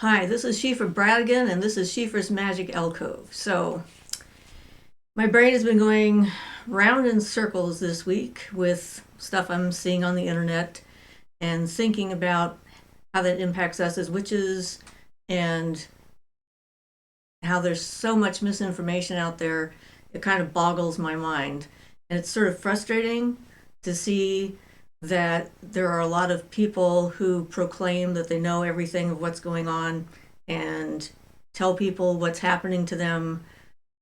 Hi, this is Siofra Bradigan, and this is Siofra's Magic Alcove. So, my brain has been going round in circles this week with stuff I'm seeing on the internet and thinking about how that impacts us as witches and how there's so much misinformation out there. It kind of boggles my mind. And it's sort of frustrating to see that there are a lot of people who proclaim that they know everything of what's going on and tell people what's happening to them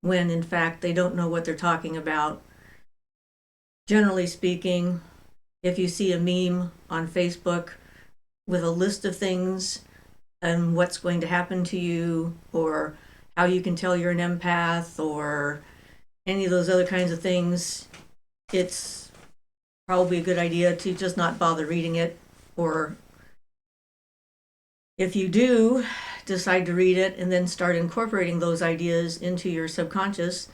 when in fact they don't know what they're talking about. Generally speaking, if you see a meme on Facebook with a list of things and what's going to happen to you, or how you can tell you're an empath, or any of those other kinds of things, it's probably a good idea to just not bother reading it. Or if you do decide to read it and then start incorporating those ideas into your subconscious,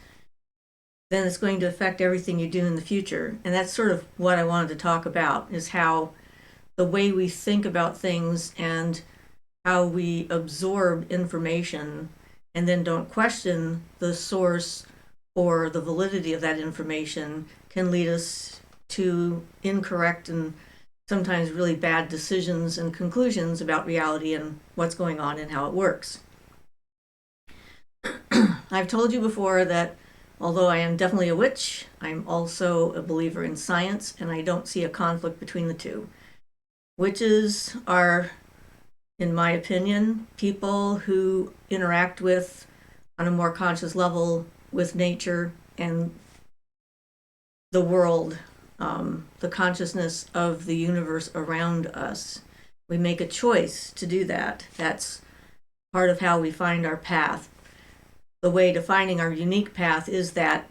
then it's going to affect everything you do in the future. And that's sort of what I wanted to talk about, is how the way we think about things and how we absorb information and then don't question the source or the validity of that information can lead us to incorrect and sometimes really bad decisions and conclusions about reality and what's going on and how it works. I've told you before that although I am definitely a witch, I'm also a believer in science, and I don't see a conflict between the two. Witches are, in my opinion, people who interact with, on a more conscious level, with nature and the world, the consciousness of the universe around us. We make a choice to do that. That's part of how we find our path. The way to finding our unique path is that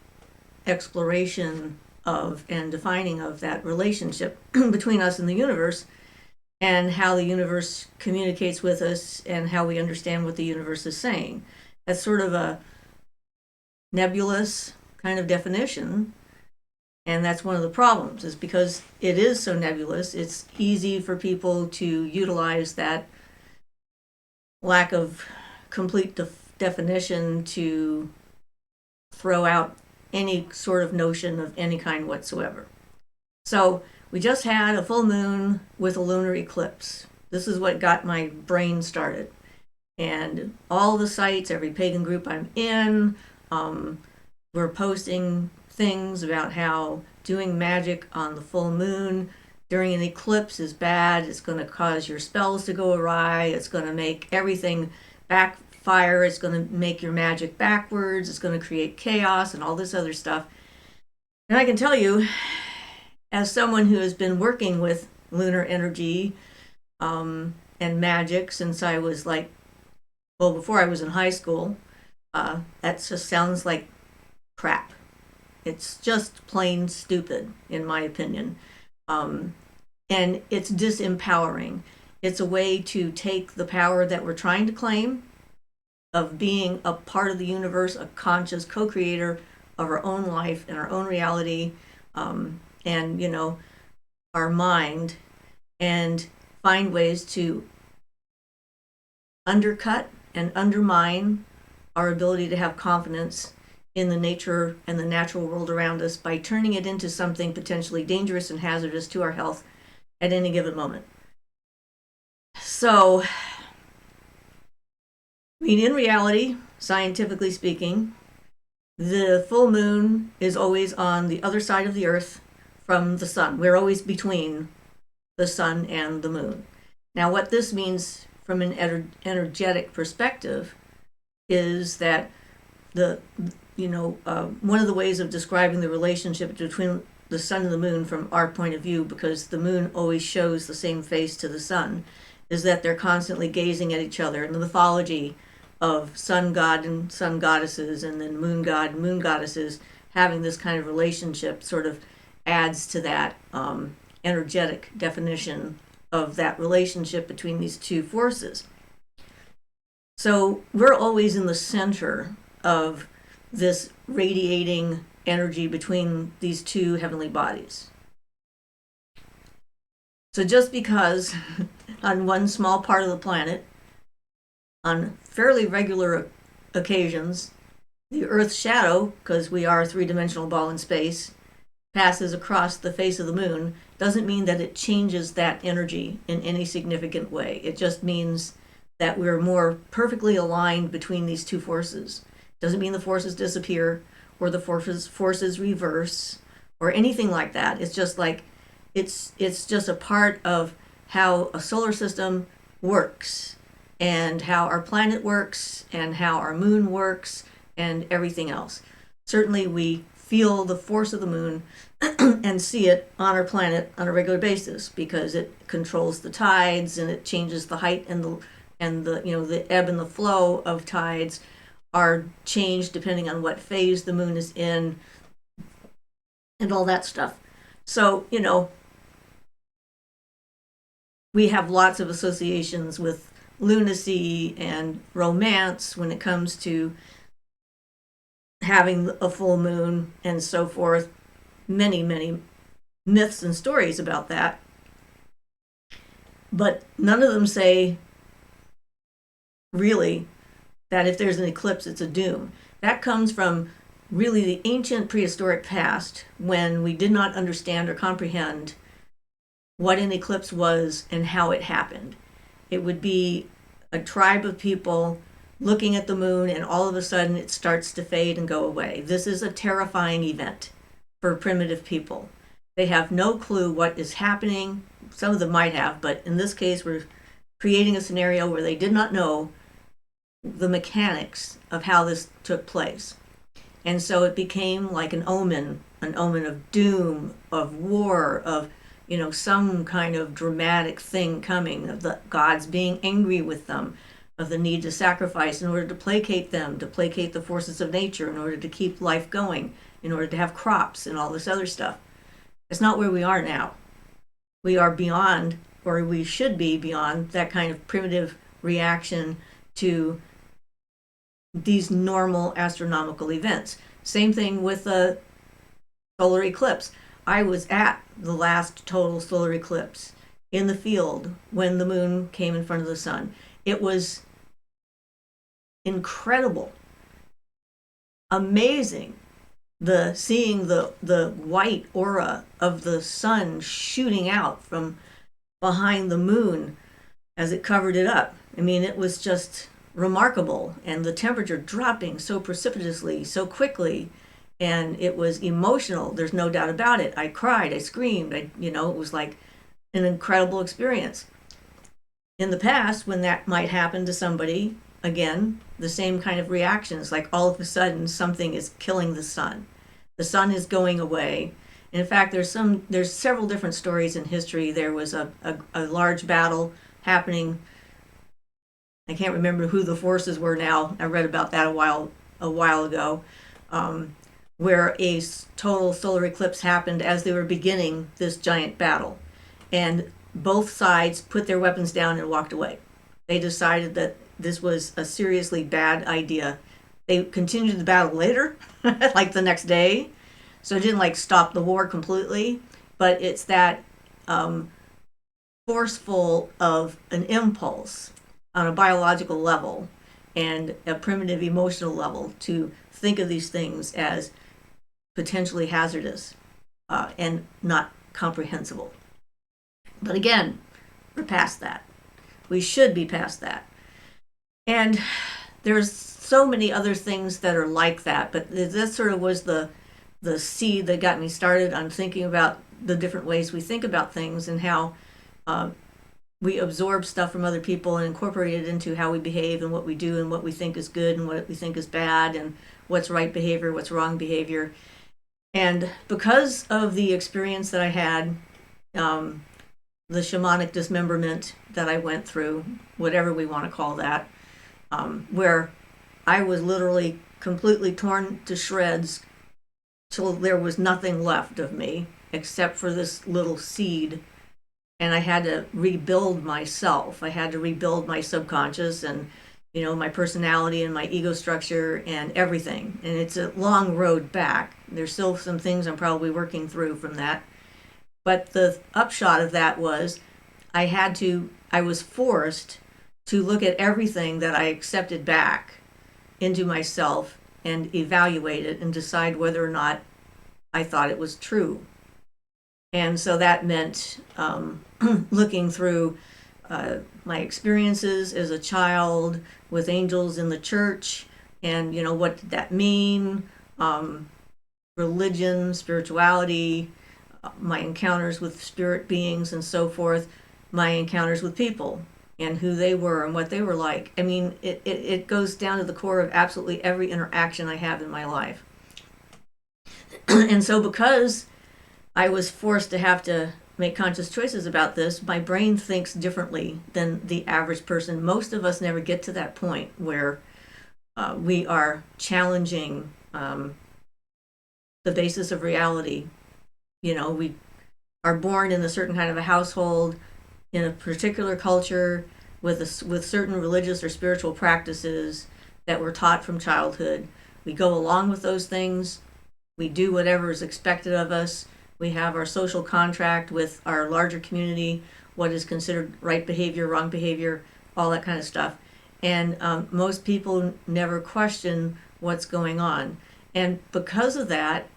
exploration of and defining of that relationship between us and the universe, and how the universe communicates with us and how we understand what the universe is saying. That's sort of a nebulous kind of definition, and that's one of the problems, is because it is so nebulous, it's easy for people to utilize that lack of complete definition to throw out any sort of notion of any kind whatsoever. So we just had a full moon with a lunar eclipse. This is what got my brain started. And all the sites, every pagan group I'm in, we're posting things about how doing magic on the full moon during an eclipse is bad. It's going to cause your spells to go awry. It's going to make everything backfire. It's going to make your magic backwards. It's going to create chaos and all this other stuff. And I can tell you, as someone who has been working with lunar energy and magic since I was like, well, before I was in high school, that just sounds like crap. It's just plain stupid, in my opinion. And it's disempowering. It's a way to take the power that we're trying to claim of being a part of the universe, a conscious co-creator of our own life and our own reality, and, our mind, and find ways to undercut and undermine our ability to have confidence in the nature and the natural world around us by turning it into something potentially dangerous and hazardous to our health at any given moment. So, in reality, scientifically speaking, the full moon is always on the other side of the earth from the sun. We're always between the sun and the moon. Now, what this means from an energetic perspective is that one of the ways of describing the relationship between the sun and the moon from our point of view, because the moon always shows the same face to the sun, is that they're constantly gazing at each other. In the mythology of sun god and sun goddesses, and then moon god and moon goddesses having this kind of relationship, sort of adds to that energetic definition of that relationship between these two forces. So we're always in the center of this radiating energy between these two heavenly bodies. So just because on one small part of the planet on fairly regular occasions, the Earth's shadow, because we are a three-dimensional ball in space, passes across the face of the moon, doesn't mean that it changes that energy in any significant way. It just means that we're more perfectly aligned between these two forces. Doesn't mean the forces disappear or the forces reverse or anything like that. It's just like it's just a part of how a solar system works and how our planet works and how our moon works and everything else. Certainly we feel the force of the moon and see it on our planet on a regular basis because it controls the tides and it changes the height and the the ebb and the flow of tides are changed depending on what phase the moon is in and all that stuff. So, we have lots of associations with lunacy and romance when it comes to having a full moon and so forth. Many, many myths and stories about that. But none of them say really that if there's an eclipse, it's a doom. That comes from really the ancient prehistoric past when we did not understand or comprehend what an eclipse was and how it happened. It would be a tribe of people looking at the moon and all of a sudden it starts to fade and go away. This is a terrifying event for primitive people. They have no clue what is happening. Some of them might have, but in this case, we're creating a scenario where they did not know the mechanics of how this took place. And so it became like an omen of doom, of war, of some kind of dramatic thing coming, of the gods being angry with them, of the need to sacrifice in order to placate them, to placate the forces of nature, in order to keep life going, in order to have crops and all this other stuff. It's not where we are now. We are beyond, or we should be beyond, that kind of primitive reaction to these normal astronomical events. Same thing with a solar eclipse. I was at the last total solar eclipse in the field when the moon came in front of the sun. It was incredible, amazing, seeing the white aura of the sun shooting out from behind the moon as it covered it up. I mean, it was just remarkable, and the temperature dropping so precipitously, so quickly, and it was emotional. There's no doubt about it. I cried, I screamed, it was like an incredible experience. In the past, when that might happen to somebody, again, the same kind of reactions, like all of a sudden something is killing the sun. The sun is going away. In fact, there's several different stories in history. There was a large battle happening. I can't remember who the forces were now. I read about that a while ago, where a total solar eclipse happened as they were beginning this giant battle. And both sides put their weapons down and walked away. They decided that this was a seriously bad idea. They continued the battle later, like the next day. So it didn't stop the war completely, but it's that forceful of an impulse on a biological level and a primitive emotional level to think of these things as potentially hazardous and not comprehensible. But again, we're past that. We should be past that. And there's so many other things that are like that, but this sort of was the seed that got me started on thinking about the different ways we think about things and how we absorb stuff from other people and incorporate it into how we behave and what we do and what we think is good and what we think is bad and what's right behavior, what's wrong behavior. And because of the experience that I had, the shamanic dismemberment that I went through, whatever we want to call that, where I was literally completely torn to shreds till there was nothing left of me except for this little seed. And I had to rebuild myself. I had to rebuild my subconscious and, my personality and my ego structure and everything. And it's a long road back. There's still some things I'm probably working through from that. But the upshot of that was I was forced to look at everything that I accepted back into myself and evaluate it and decide whether or not I thought it was true. And so that meant looking through my experiences as a child with angels in the church, and what did that mean? Religion, spirituality, my encounters with spirit beings and so forth, my encounters with people and who they were and what they were like. I mean, it goes down to the core of absolutely every interaction I have in my life. And so because I was forced to have to make conscious choices about this, my brain thinks differently than the average person. Most of us never get to that point where we are challenging the basis of reality. We are born in a certain kind of a household, in a particular culture, with certain religious or spiritual practices that we're taught from childhood. We go along with those things. We do whatever is expected of us. We have our social contract with our larger community, what is considered right behavior, wrong behavior, all that kind of stuff. And most people never question what's going on. And because of that,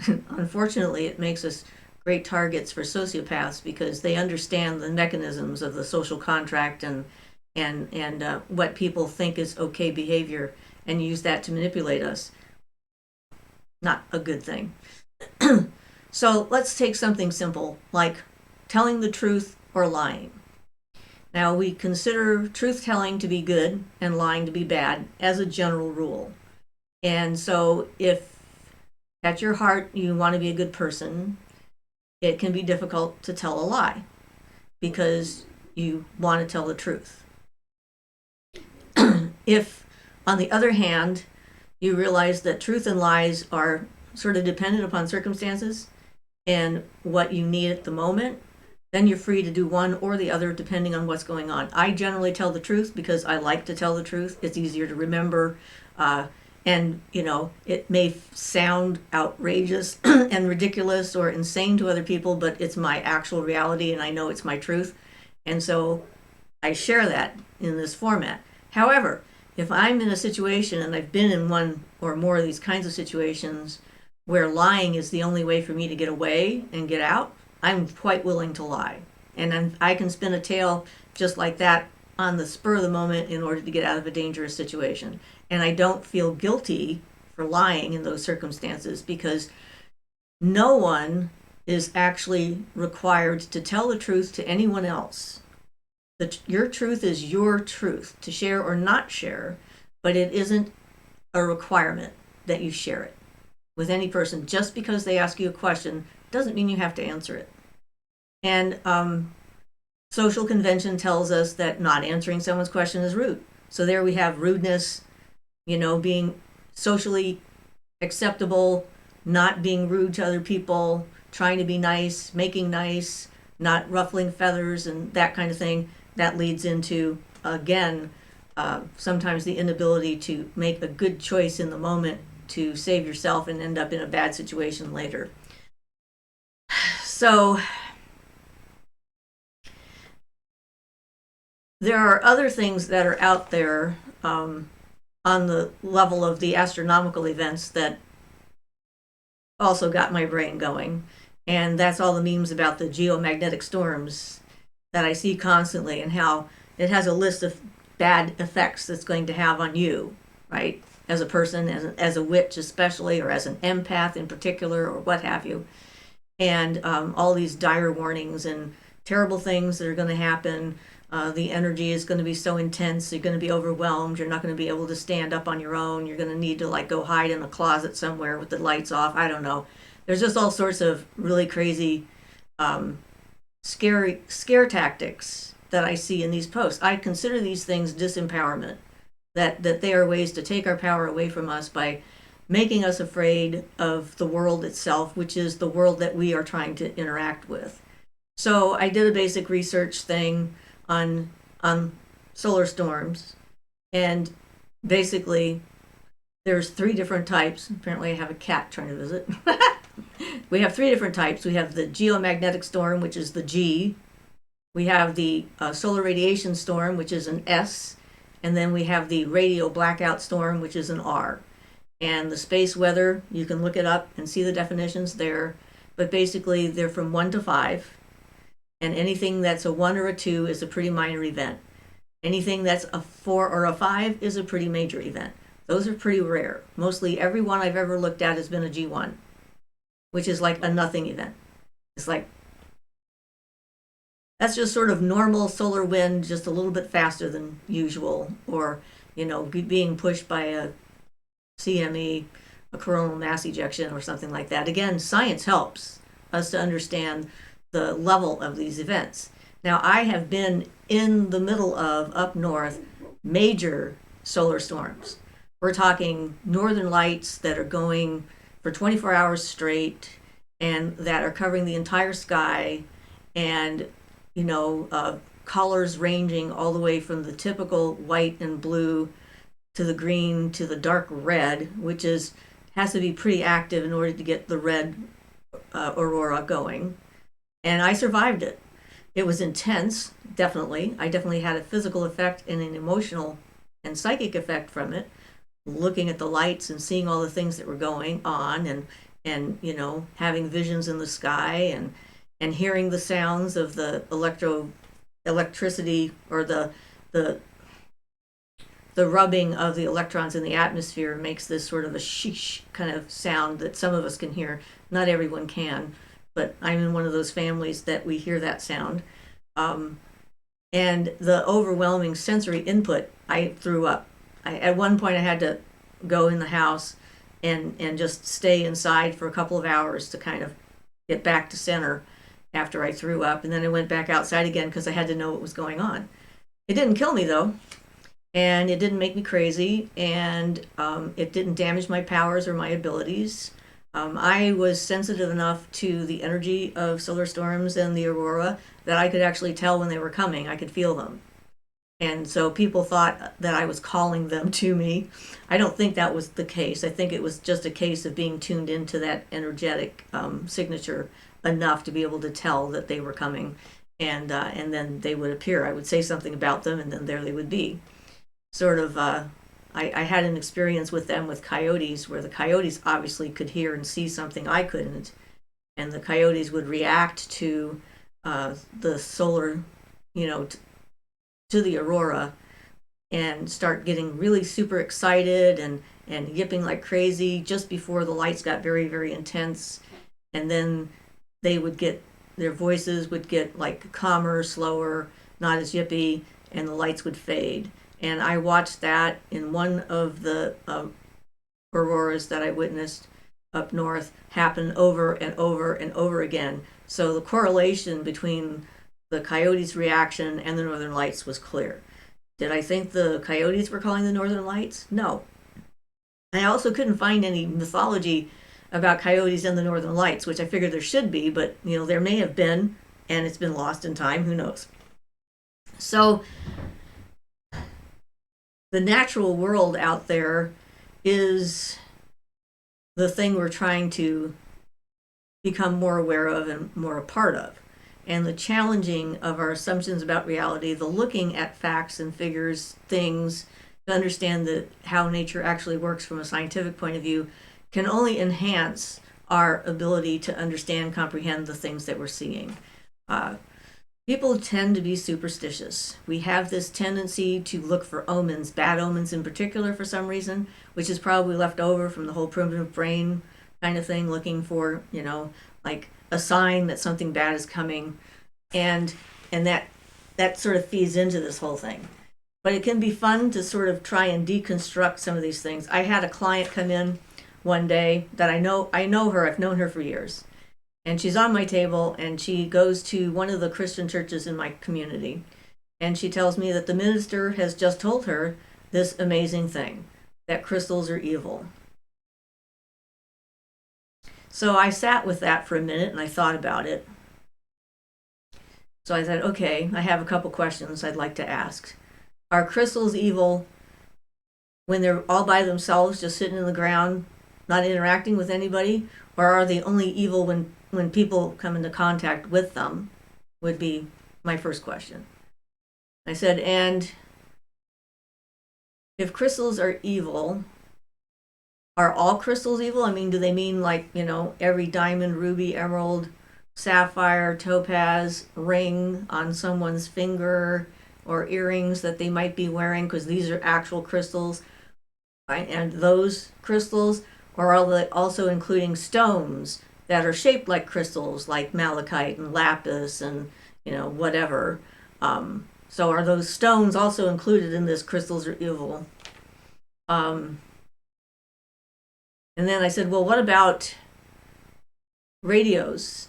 unfortunately, it makes us great targets for sociopaths, because they understand the mechanisms of the social contract and what people think is okay behavior, and use that to manipulate us. Not a good thing. So let's take something simple like telling the truth or lying. Now, we consider truth telling to be good and lying to be bad as a general rule. And so if at your heart you want to be a good person, it can be difficult to tell a lie because you want to tell the truth. If, on the other hand, you realize that truth and lies are sort of dependent upon circumstances and what you need at the moment, then you're free to do one or the other depending on what's going on. I generally tell the truth because I like to tell the truth. It's easier to remember. And, it may sound outrageous and ridiculous or insane to other people, but it's my actual reality and I know it's my truth. And so I share that in this format. However, if I'm in a situation, and I've been in one or more of these kinds of situations where lying is the only way for me to get away and get out, I'm quite willing to lie. And I can spin a tale just like that on the spur of the moment in order to get out of a dangerous situation. And I don't feel guilty for lying in those circumstances, because no one is actually required to tell the truth to anyone else. Your truth is your truth to share or not share, but it isn't a requirement that you share it with any person. Just because they ask you a question doesn't mean you have to answer it. And social convention tells us that not answering someone's question is rude. So there we have rudeness, being socially acceptable, not being rude to other people, trying to be nice, making nice, not ruffling feathers and that kind of thing. That leads into, again, sometimes the inability to make a good choice in the moment to save yourself and end up in a bad situation later. So there are other things that are out there on the level of the astronomical events that also got my brain going. And that's all the memes about the geomagnetic storms that I see constantly, and how it has a list of bad effects that's going to have on you, right? As a person, as a witch especially, or as an empath in particular, or what have you. And all these dire warnings and terrible things that are going to happen. The energy is going to be so intense, you're going to be overwhelmed, you're not going to be able to stand up on your own, you're going to need to go hide in a closet somewhere with the lights off. I don't know. There's just all sorts of really crazy scare tactics that I see in these posts. I consider these things disempowerment, that they are ways to take our power away from us by making us afraid of the world itself, which is the world that we are trying to interact with. So I did a basic research thing on solar storms, and basically there's 3 different types. Apparently I have a cat trying to visit. We have 3 different types. We have the geomagnetic storm, which is the G, We have the solar radiation storm, which is an S, and then we have the radio blackout storm, which is an R. And the space weather, you can look it up and see the definitions there, but basically they're from 1 to 5, and anything that's a 1 or a 2 is a pretty minor event. Anything that's a 4 or a 5 is a pretty major event. Those are pretty rare. Mostly every one I've ever looked at has been a G1, which is like a nothing event. It's like, that's just sort of normal solar wind, just a little bit faster than usual, or, being pushed by a CME, a coronal mass ejection or something like that. Again, science helps us to understand the level of these events. Now, I have been in the middle of, up north, major solar storms. We're talking northern lights that are going for 24 hours straight and that are covering the entire sky, and colors ranging all the way from the typical white and blue to the green to the dark red, which has to be pretty active in order to get the red aurora going. And I survived it. It was intense, definitely. I definitely had a physical effect and an emotional and psychic effect from it, looking at the lights and seeing all the things that were going on, and having visions in the sky, and hearing the sounds of the electricity, or the rubbing of the electrons in the atmosphere makes this sort of a sheesh kind of sound that some of us can hear. Not everyone can, but I'm in one of those families that we hear that sound. And the overwhelming sensory input, I threw up. At one point I had to go in the house and just stay inside for a couple of hours to kind of get back to center after I threw up. And then I went back outside again because I had to know what was going on. It didn't kill me though, and it didn't make me crazy, and it didn't damage my powers or my abilities. I was sensitive enough to the energy of solar storms and the aurora that I could actually tell when they were coming. I could feel them. And so people thought that I was calling them to me. I don't think that was the case. I think it was just a case of being tuned into that energetic signature enough to be able to tell that they were coming. And then they would appear. I would say something about them, and then there they would be. Sort of, I had an experience with them with coyotes, where the coyotes obviously could hear and see something I couldn't. And the coyotes would react to the solar, to the aurora, and start getting really super excited and yipping like crazy just before the lights got very, very intense. And then their voices would get like calmer, slower, not as yippy, and the lights would fade. And I watched that in one of the auroras that I witnessed up north happen over and over and over again. So the correlation between the coyotes' reaction and the northern lights was clear. Did I think the coyotes were calling the northern lights? No. I also couldn't find any mythology about coyotes and the northern lights, which I figured there should be, but there may have been, and it's been lost in time. Who knows? So the natural world out there is the thing we're trying to become more aware of and more a part of. And the challenging of our assumptions about reality, the looking at facts and figures, things, to understand how nature actually works from a scientific point of view, can only enhance our ability to understand, comprehend the things that we're seeing. People tend to be superstitious. We have this tendency to look for omens, bad omens in particular for some reason, which is probably left over from the whole primitive brain kind of thing, looking for, like a sign that something bad is coming. And that sort of feeds into this whole thing. But it can be fun to sort of try and deconstruct some of these things. I had a client come in one day that I know her, I've known her for years. And she's on my table, and she goes to one of the Christian churches in my community. And she tells me that the minister has just told her this amazing thing, that crystals are evil. So I sat with that for a minute and I thought about it. So I said, okay, I have a couple questions I'd like to ask. Are crystals evil when they're all by themselves, just sitting in the ground, not interacting with anybody? Or are they only evil when people come into contact with them? Would be my first question. I said, and if crystals are evil, are all crystals evil? I mean, do they mean like, every diamond, ruby, emerald, sapphire, topaz ring on someone's finger or earrings that they might be wearing because these are actual crystals, right? And those crystals, or are they also including stones that are shaped like crystals, like malachite and lapis and, whatever? So are those stones also included in this crystals are evil? And then I said, well, what about radios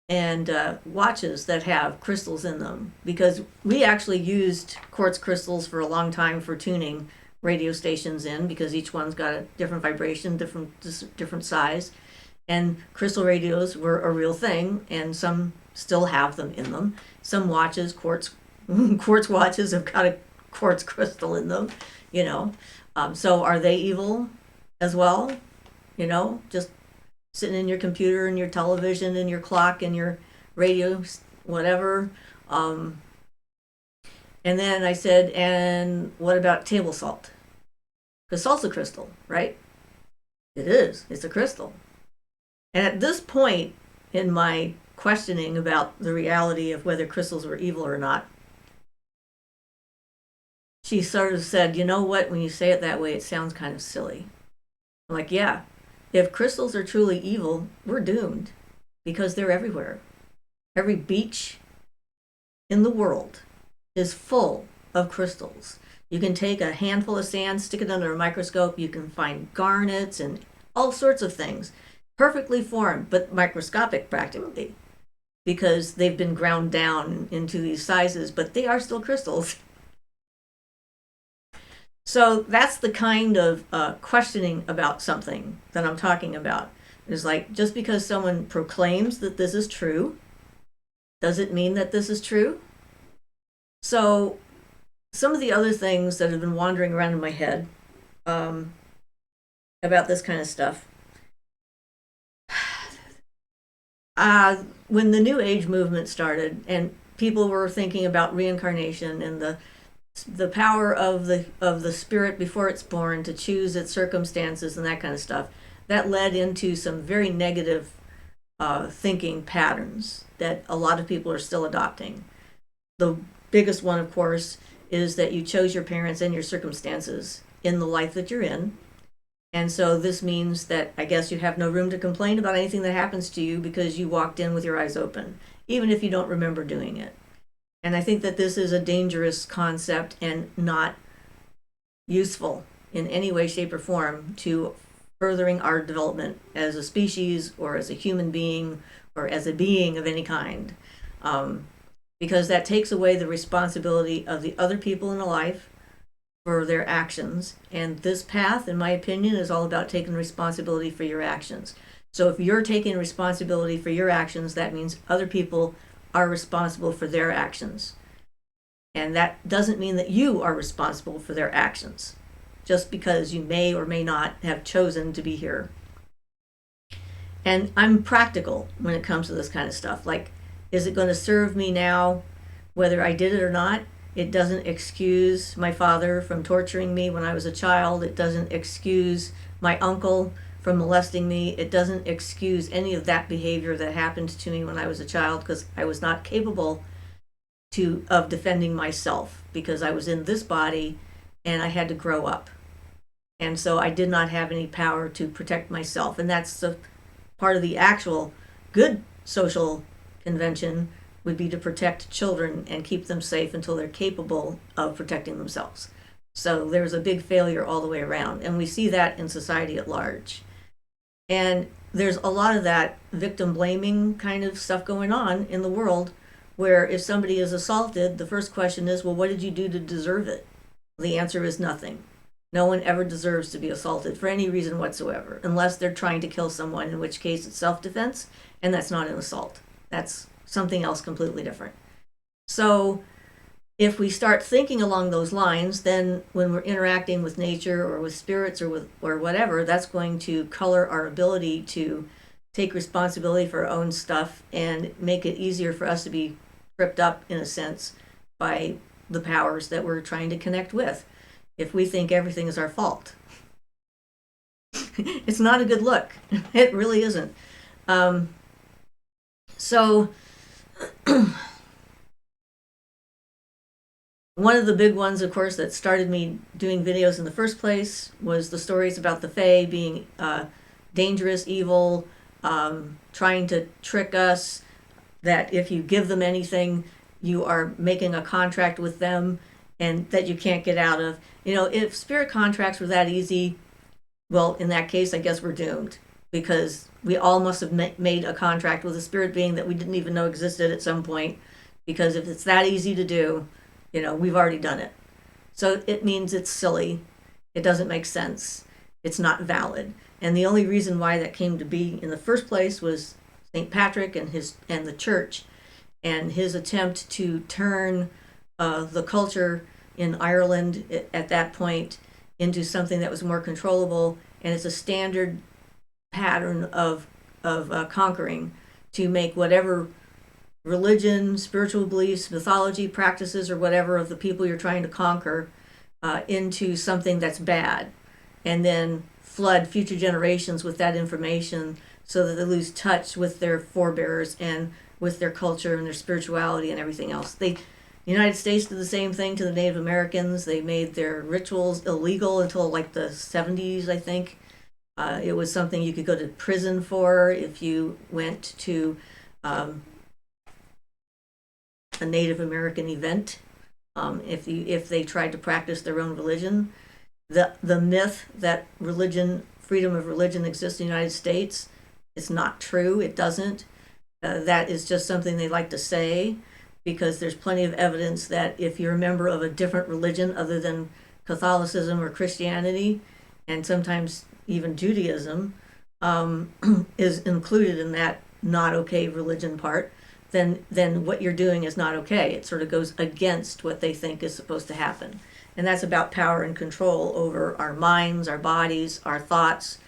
and watches that have crystals in them? Because we actually used quartz crystals for a long time for tuning radio stations in, because each one's got a different vibration, different size. And crystal radios were a real thing, and some still have them in them. Some watches, quartz watches, have got a quartz crystal in them, So are they evil as well? Just sitting in your computer and your television and your clock and your radio, whatever. And then I said, and what about table salt? Because salt's a crystal, right? It is. It's a crystal. And at this point in my questioning about the reality of whether crystals were evil or not, she sort of said, you know what, when you say it that way, it sounds kind of silly. I'm like, yeah, if crystals are truly evil, we're doomed, because they're everywhere. Every beach in the world is full of crystals. You can take a handful of sand, stick it under a microscope, you can find garnets and all sorts of things, perfectly formed, but microscopic practically, because they've been ground down into these sizes, but they are still crystals. So that's the kind of questioning about something that I'm talking about. It's like, just because someone proclaims that this is true, does it mean that this is true? So some of the other things that have been wandering around in my head about this kind of stuff. When the New Age movement started and people were thinking about reincarnation and the power of the spirit before it's born to choose its circumstances and that kind of stuff, that led into some very negative thinking patterns that a lot of people are still adopting. The biggest one, of course, is that you chose your parents and your circumstances in the life that you're in. And so this means that I guess you have no room to complain about anything that happens to you because you walked in with your eyes open, even if you don't remember doing it. And I think that this is a dangerous concept and not useful in any way, shape, or form to furthering our development as a species or as a human being or as a being of any kind. Because that takes away the responsibility of the other people in a life for their actions. And this path, in my opinion, is all about taking responsibility for your actions. So if you're taking responsibility for your actions, that means other people are responsible for their actions. And that doesn't mean that you are responsible for their actions, just because you may or may not have chosen to be here. And I'm practical when it comes to this kind of stuff. Like, is it going to serve me now, whether I did it or not? It doesn't excuse my father from torturing me when I was a child. It doesn't excuse my uncle from molesting me. It doesn't excuse any of that behavior that happened to me when I was a child, because I was not capable of defending myself, because I was in this body and I had to grow up. And so I did not have any power to protect myself. And that's the part of the actual good social convention, would be to protect children and keep them safe until they're capable of protecting themselves. So there's a big failure all the way around. And we see that in society at large. And there's a lot of that victim blaming kind of stuff going on in the world, where if somebody is assaulted, the first question is, well, what did you do to deserve it? The answer is nothing. No one ever deserves to be assaulted for any reason whatsoever, unless they're trying to kill someone, in which case it's self-defense, and that's not an assault. That's something else completely different. So if we start thinking along those lines, then when we're interacting with nature or with spirits or whatever, that's going to color our ability to take responsibility for our own stuff and make it easier for us to be tripped up, in a sense, by the powers that we're trying to connect with. If we think everything is our fault, it's not a good look. It really isn't. So one of the big ones, of course, that started me doing videos in the first place was the stories about the Fae being dangerous, evil, trying to trick us, that if you give them anything, you are making a contract with them and that you can't get out of. If spirit contracts were that easy, well, in that case, I guess we're doomed, because we all must have made a contract with a spirit being that we didn't even know existed at some point, because if it's that easy to do, we've already done it. So it means it's silly. It doesn't make sense. It's not valid. And the only reason why that came to be in the first place was St. Patrick and the church, and his attempt to turn the culture in Ireland at that point into something that was more controllable. And it's a standard pattern of conquering, to make whatever religion, spiritual beliefs, mythology, practices, or whatever of the people you're trying to conquer into something that's bad, and then flood future generations with that information so that they lose touch with their forebears and with their culture and their spirituality and everything else. The United States did the same thing to the Native Americans. They made their rituals illegal until like the 70s, I think. It was something you could go to prison for if you went to a Native American event, if they tried to practice their own religion. The myth that freedom of religion exists in the United States is not true. It doesn't. That is just something they like to say, because there's plenty of evidence that if you're a member of a different religion other than Catholicism or Christianity, and sometimes even Judaism, is included in that not okay religion part, then what you're doing is not okay. It sort of goes against what they think is supposed to happen. And that's about power and control over our minds, our bodies, our thoughts.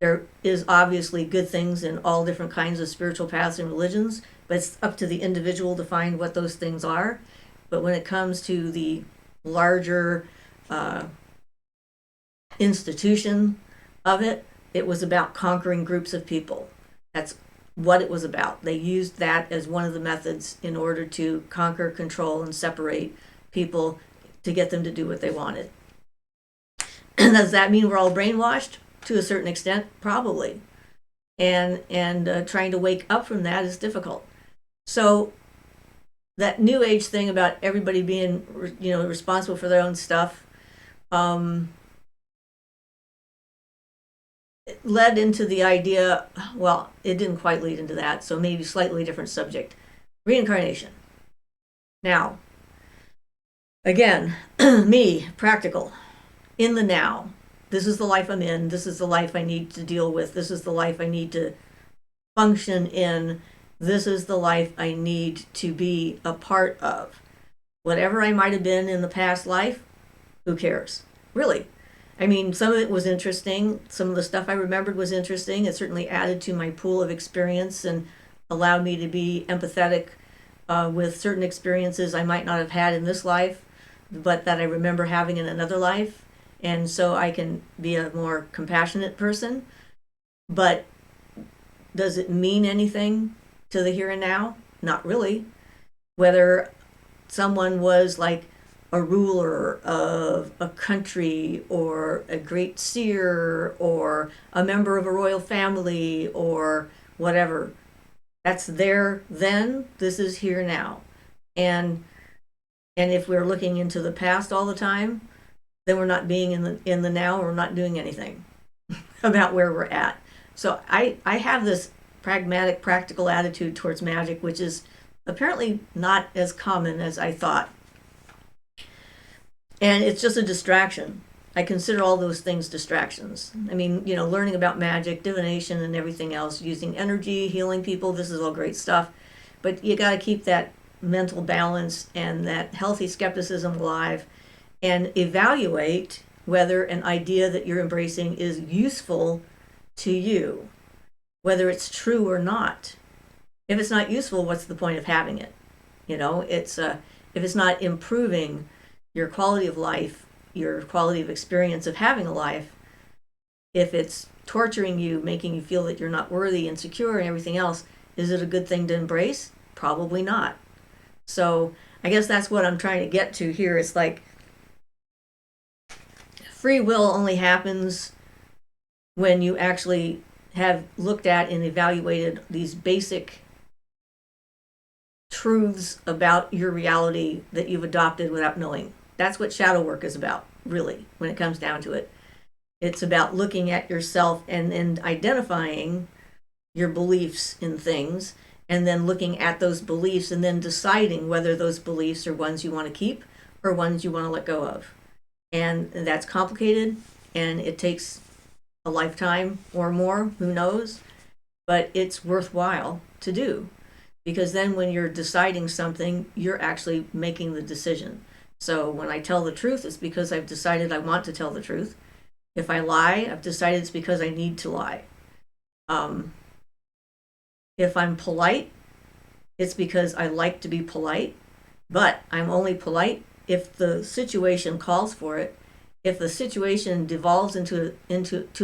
There is obviously good things in all different kinds of spiritual paths and religions, but it's up to the individual to find what those things are. But when it comes to the larger institution of it, it was about conquering groups of people. That's what it was about. They used that as one of the methods in order to conquer, control, and separate people to get them to do what they wanted. And does that mean we're all brainwashed? To a certain extent, probably. And trying to wake up from that is difficult. So that New Age thing about everybody being, responsible for their own stuff, it led into the idea, well, it didn't quite lead into that, so maybe slightly different subject. Reincarnation. Now, again, me, practical, in the now. This is the life I'm in. This is the life I need to deal with. This is the life I need to function in. This is the life I need to be a part of. Whatever I might have been in the past life, who cares? Really. I mean, some of it was interesting. Some of the stuff I remembered was interesting. It certainly added to my pool of experience and allowed me to be empathetic with certain experiences I might not have had in this life, but that I remember having in another life. And so I can be a more compassionate person. But does it mean anything to the here and now? Not really. Whether someone was like a ruler of a country, or a great seer, or a member of a royal family, or whatever, that's there then. This is here now. And if we're looking into the past all the time, then we're not being in the now. We're not doing anything about where we're at. So I have this pragmatic, practical attitude towards magic, which is apparently not as common as I thought. And it's just a distraction. I consider all those things distractions. I mean, learning about magic, divination, and everything else, using energy, healing people, this is all great stuff. But you got to keep that mental balance and that healthy skepticism alive, and evaluate whether an idea that you're embracing is useful to you, whether it's true or not. if it's not useful, what's the point of having it? It's if it's not improving your quality of life, your quality of experience of having a life, if it's torturing you, making you feel that you're not worthy, insecure, and everything else, is it a good thing to embrace? Probably not. So I guess that's what I'm trying to get to here. It's like free will only happens when you actually have looked at and evaluated these basic truths about your reality that you've adopted without knowing. That's what shadow work is about, really, when it comes down to it. It's about looking at yourself and identifying your beliefs in things, and then looking at those beliefs and then deciding whether those beliefs are ones you want to keep or ones you want to let go of. And that's complicated, and it takes a lifetime or more, who knows, but it's worthwhile to do, because then when you're deciding something, you're actually making the decision. So when I tell the truth, it's because I've decided I want to tell the truth. If I lie, I've decided it's because I need to lie. If I'm polite, it's because I like to be polite, but I'm only polite if the situation calls for it. If the situation devolves into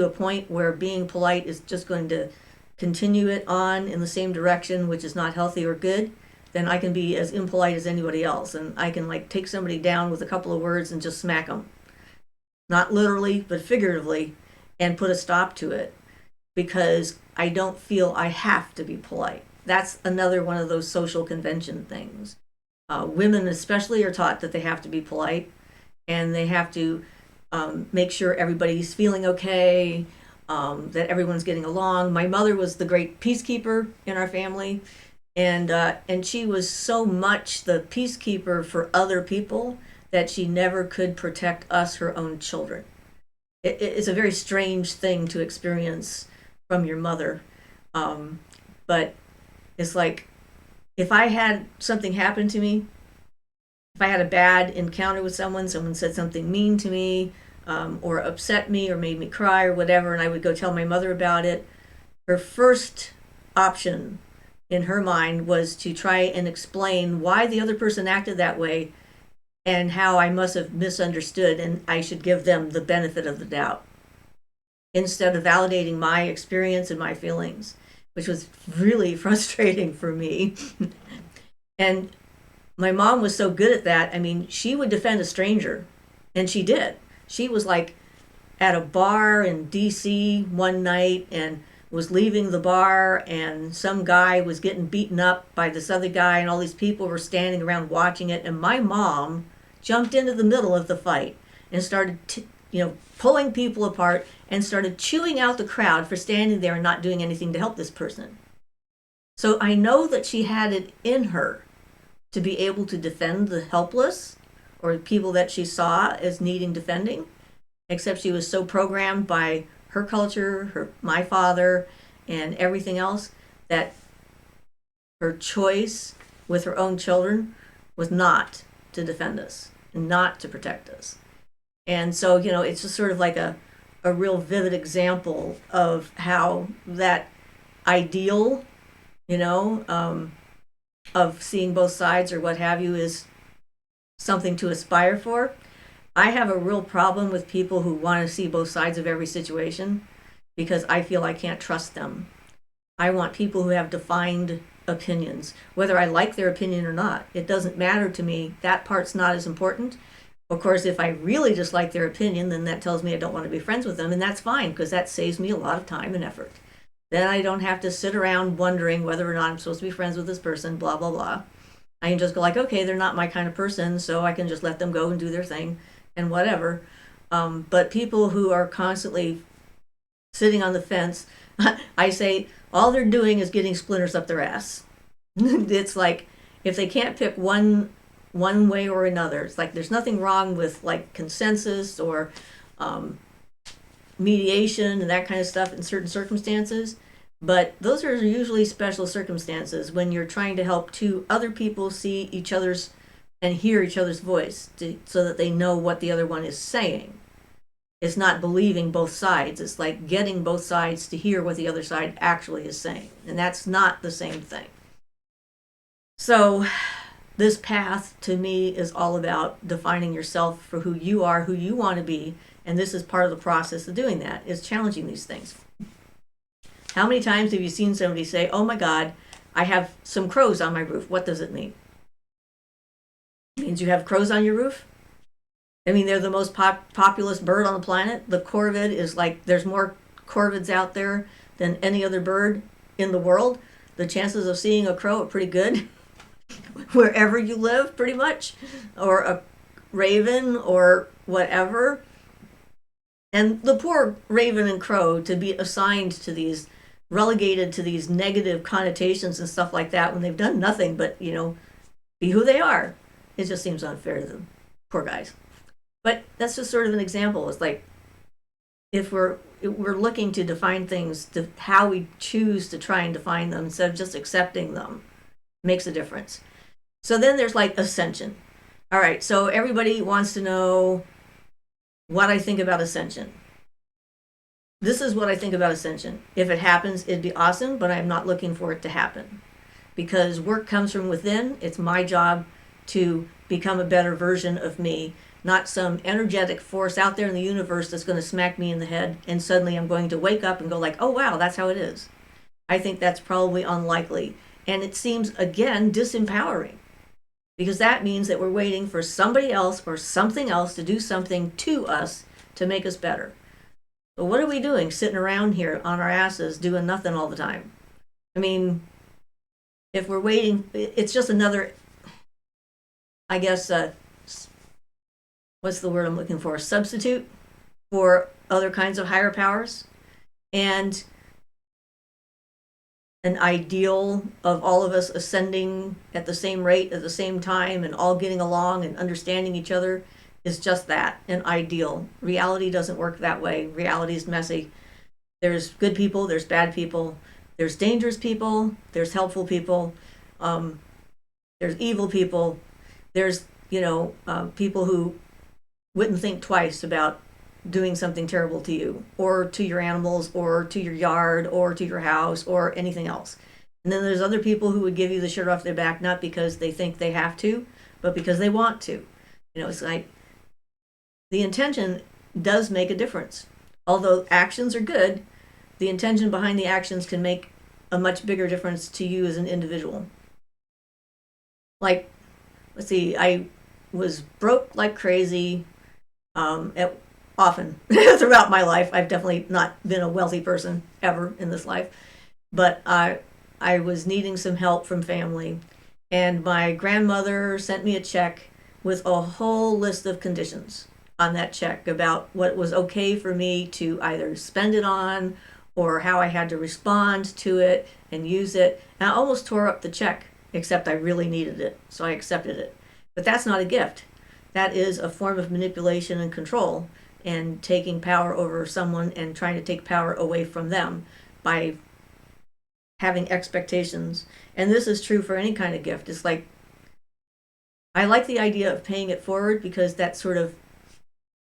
a point where being polite is just going to continue it on in the same direction, which is not healthy or good, then I can be as impolite as anybody else, and I can like take somebody down with a couple of words and just smack them, not literally but figuratively, and put a stop to it, because I don't feel I have to be polite. That's another one of those social convention things. Women especially are taught that they have to be polite, and they have to make sure everybody's feeling okay, that everyone's getting along. My mother was the great peacekeeper in our family, and she was so much the peacekeeper for other people that she never could protect us, her own children. It's a very strange thing to experience from your mother, but it's like, if I had something happen to me, if I had a bad encounter with someone said something mean to me, or upset me or made me cry or whatever, and I would go tell my mother about it, her first option in her mind was to try and explain why the other person acted that way and how I must have misunderstood and I should give them the benefit of the doubt, instead of validating my experience and my feelings, which was really frustrating for me. And my mom was so good at that. I mean, she would defend a stranger, and she did. She was like at a bar in DC one night and was leaving the bar, and some guy was getting beaten up by this other guy, and all these people were standing around watching it, and my mom jumped into the middle of the fight and started pulling people apart and started chewing out the crowd for standing there and not doing anything to help this person. So I know that she had it in her to be able to defend the helpless or people that she saw as needing defending, except she was so programmed by her culture, my father, and everything else, that her choice with her own children was not to defend us, not to protect us. And so, it's just sort of like a real vivid example of how that ideal, of seeing both sides or what have you is something to aspire for. I have a real problem with people who want to see both sides of every situation, because I feel I can't trust them. I want people who have defined opinions, whether I like their opinion or not. It doesn't matter to me. That part's not as important. Of course, if I really dislike their opinion, then that tells me I don't want to be friends with them, and that's fine, because that saves me a lot of time and effort. Then I don't have to sit around wondering whether or not I'm supposed to be friends with this person, blah, blah, blah. I can just go like, okay, they're not my kind of person, so I can just let them go and do their thing and whatever. But people who are constantly sitting on the fence, I say all they're doing is getting splinters up their ass. It's like, if they can't pick one way or another, it's like there's nothing wrong with like consensus or mediation and that kind of stuff in certain circumstances, but those are usually special circumstances when you're trying to help two other people see each other's and hear each other's voice so that they know what the other one is saying. It's not believing both sides. It's like getting both sides to hear what the other side actually is saying, and that's not the same thing. So this path to me is all about defining yourself for who you are, who you want to be, and this is part of the process of doing that, is challenging these things. How many times have you seen somebody say, oh my God, I have some crows on my roof? What does it mean? It means you have crows on your roof? I mean, they're the most populous bird on the planet. The corvid is like, there's more corvids out there than any other bird in the world. The chances of seeing a crow are pretty good wherever you live, pretty much, or a raven or whatever. And the poor raven and crow to be assigned to these, relegated to these negative connotations and stuff like that when they've done nothing but, be who they are. It just seems unfair to them. Poor guys. But that's just sort of an example. It's like, if we're looking to define things, to how we choose to try and define them instead of just accepting them makes a difference. So then there's like ascension. All right, so everybody wants to know what I think about ascension. This is what I think about ascension. If it happens, it'd be awesome, but I'm not looking for it to happen. Because work comes from within. It's my job to become a better version of me, not some energetic force out there in the universe that's going to smack me in the head and suddenly I'm going to wake up and go like, oh wow, that's how it is. I think that's probably unlikely. And it seems, again, disempowering, because that means that we're waiting for somebody else or something else to do something to us to make us better. But what are we doing sitting around here on our asses doing nothing all the time? I mean, if we're waiting, it's just another, I guess, what's the word I'm looking for? Substitute for other kinds of higher powers. And an ideal of all of us ascending at the same rate at the same time and all getting along and understanding each other is just that, an ideal. Reality doesn't work that way. Reality is messy. There's good people, there's bad people, there's dangerous people, there's helpful people, there's evil people, there's people who wouldn't think twice about doing something terrible to you or to your animals or to your yard or to your house or anything else. And then there's other people who would give you the shirt off their back, not because they think they have to, but because they want to. It's like the intention does make a difference. Although actions are good, the intention behind the actions can make a much bigger difference to you as an individual. Like, let's see, I was broke like crazy often throughout my life. I've definitely not been a wealthy person ever in this life, but I was needing some help from family, and my grandmother sent me a check with a whole list of conditions on that check about what was okay for me to either spend it on or how I had to respond to it and use it. And I almost tore up the check, except I really needed it, so I accepted it. But that's not a gift. That is a form of manipulation and control and taking power over someone and trying to take power away from them by having expectations. And this is true for any kind of gift. It's like, I like the idea of paying it forward because that sort of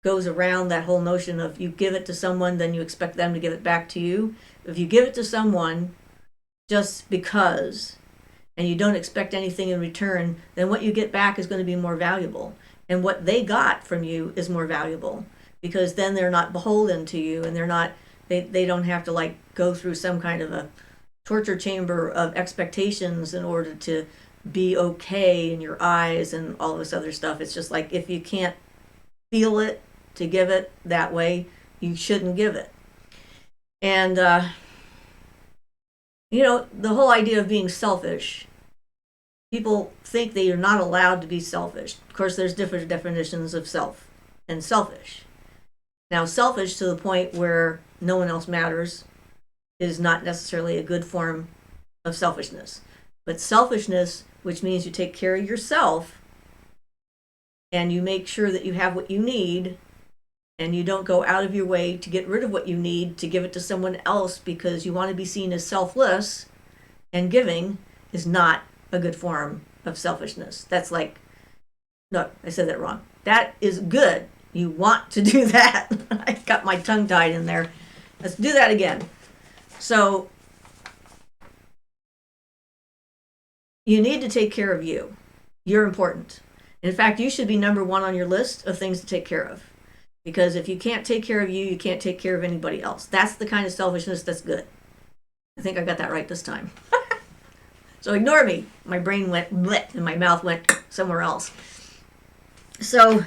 goes around that whole notion of you give it to someone, then you expect them to give it back to you. If you give it to someone just because, and you don't expect anything in return, then what you get back is going to be more valuable. And what they got from you is more valuable, because then they're not beholden to you, and they don't have to like go through some kind of a torture chamber of expectations in order to be okay in your eyes and all this other stuff. It's just like, if you can't feel it to give it that way, you shouldn't give it. And the whole idea of being selfish, people think that you're not allowed to be selfish. Of course, there's different definitions of self and selfish. Now, selfish to the point where no one else matters is not necessarily a good form of selfishness. But selfishness, which means you take care of yourself and you make sure that you have what you need, and you don't go out of your way to get rid of what you need to give it to someone else because you want to be seen as selfless and giving, is not a good form of selfishness. That's like, no, I said that wrong. That is good. You want to do that. I got my tongue tied in there. Let's do that again. So, you need to take care of you. You're important. In fact, you should be number one on your list of things to take care of. Because if you can't take care of you, you can't take care of anybody else. That's the kind of selfishness that's good. I think I got that right this time. So ignore me. My brain went bleh, and my mouth went somewhere else. So,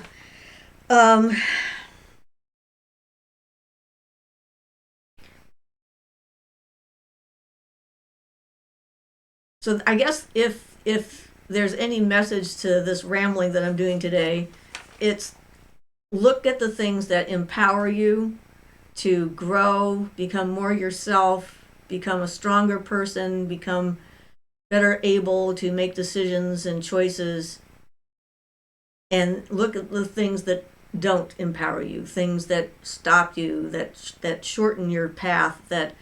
so I guess if there's any message to this rambling that I'm doing today, it's look at the things that empower you to grow, become more yourself, become a stronger person, become better able to make decisions and choices, and look at the things that don't empower you, things that stop you, that shorten your path, that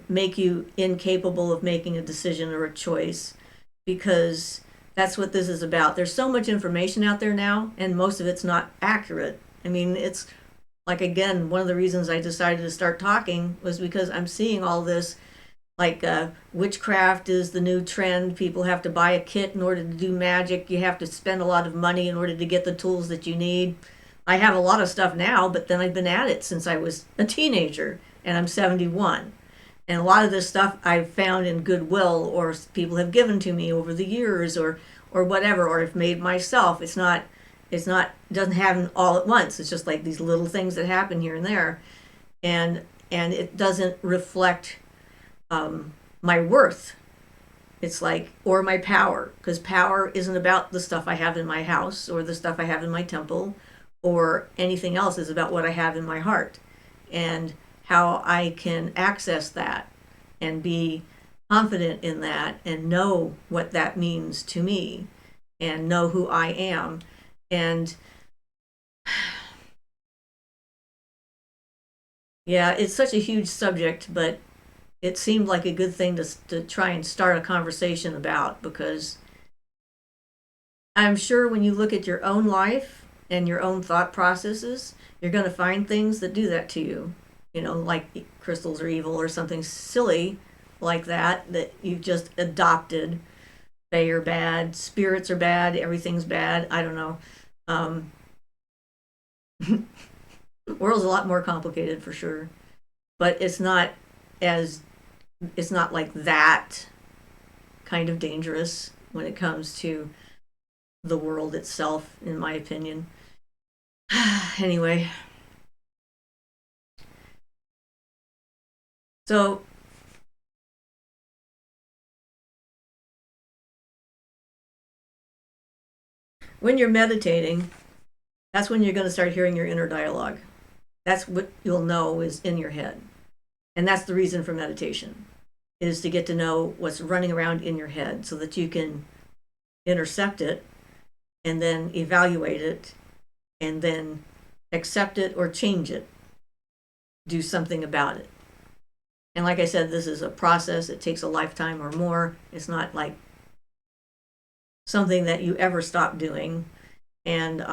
make you incapable of making a decision or a choice, because that's what this is about. There's so much information out there now, and most of it's not accurate. I mean, it's like, again, one of the reasons I decided to start talking was because I'm seeing all this, like witchcraft is the new trend. People have to buy a kit in order to do magic. You have to spend a lot of money in order to get the tools that you need. I have a lot of stuff now, but then I've been at it since I was a teenager, and I'm 71. And a lot of this stuff I've found in Goodwill, or people have given to me over the years, or whatever, or I've made myself. It's not doesn't happen all at once. It's just like these little things that happen here and there, and it doesn't reflect my worth. It's like, or my power, because power isn't about the stuff I have in my house or the stuff I have in my temple or anything else. It's about what I have in my heart and how I can access that and be confident in that and know what that means to me and know who I am. And yeah, it's such a huge subject, but it seemed like a good thing to try and start a conversation about, because I'm sure when you look at your own life and your own thought processes, you're going to find things that do that to you. You know, like crystals are evil or something silly like that you've just adopted. They are bad, spirits are bad, everything's bad. I don't know. The world's a lot more complicated for sure, but it's not like that kind of dangerous when it comes to the world itself, in my opinion. Anyway, so when you're meditating, that's when you're going to start hearing your inner dialogue. That's what you'll know is in your head. And that's the reason for meditation, is to get to know what's running around in your head so that you can intercept it and then evaluate it and then accept it or change it, do something about it. And like I said, this is a process. It takes a lifetime or more. It's not like something that you ever stop doing. And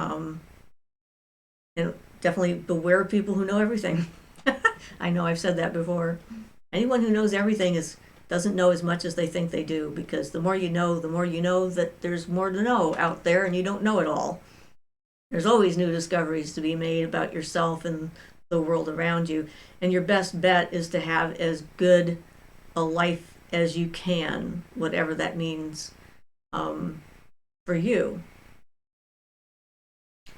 definitely beware of people who know everything. I know I've said that before. Anyone who knows everything doesn't know as much as they think they do, because the more you know that there's more to know out there, and you don't know it all. There's always new discoveries to be made about yourself and the world around you. And your best bet is to have as good a life as you can, whatever that means for you.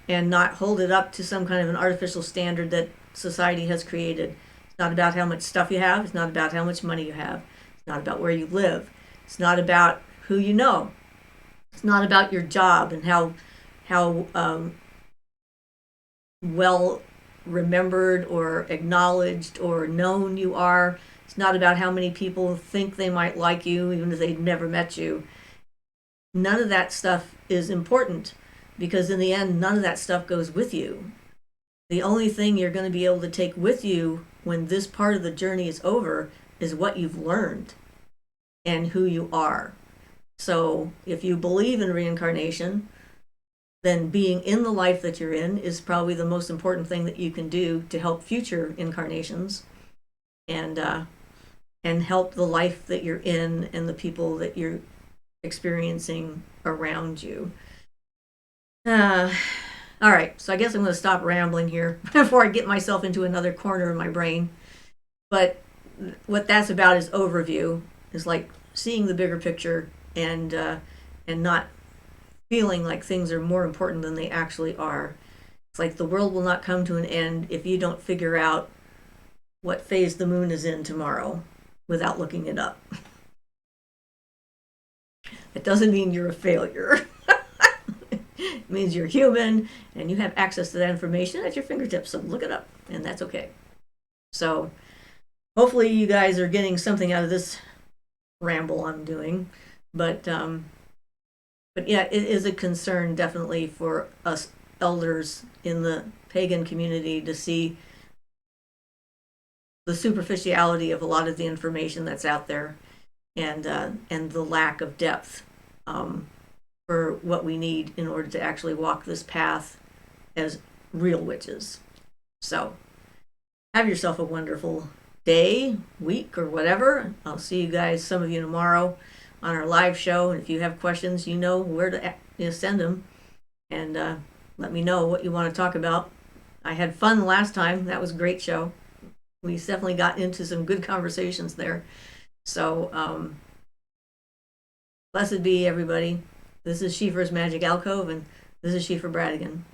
And not hold it up to some kind of an artificial standard that society has created. It's not about how much stuff you have. It's not about how much money you have. It's not about where you live. It's not about who you know. It's not about your job and how well remembered or acknowledged or known you are. It's not about how many people think they might like you, even if they've never met you. None of that stuff is important, because in the end, none of that stuff goes with you. The only thing you're going to be able to take with you when this part of the journey is over is what you've learned and who you are. So if you believe in reincarnation, then being in the life that you're in is probably the most important thing that you can do to help future incarnations and help the life that you're in and the people that you're experiencing around you. All right, so I guess I'm going to stop rambling here before I get myself into another corner of my brain. But what that's about is overview, is like seeing the bigger picture and not feeling like things are more important than they actually are. It's like the world will not come to an end if you don't figure out what phase the moon is in tomorrow without looking it up. It doesn't mean you're a failure. It means you're human and you have access to that information at your fingertips, so look it up, and that's okay. So hopefully you guys are getting something out of this ramble I'm doing, but yeah, it is a concern definitely for us elders in the pagan community to see the superficiality of a lot of the information that's out there, and the lack of depth for what we need in order to actually walk this path as real witches. So have yourself a wonderful day, week, or whatever. I'll see you guys, some of you, tomorrow on our live show. And if you have questions, you know where to send them, and let me know what you want to talk about. I had fun last time. That was a great show. We definitely got into some good conversations there. So blessed be everybody. This is Siofra's Magic Alcove, and this is Siofra Bradigan.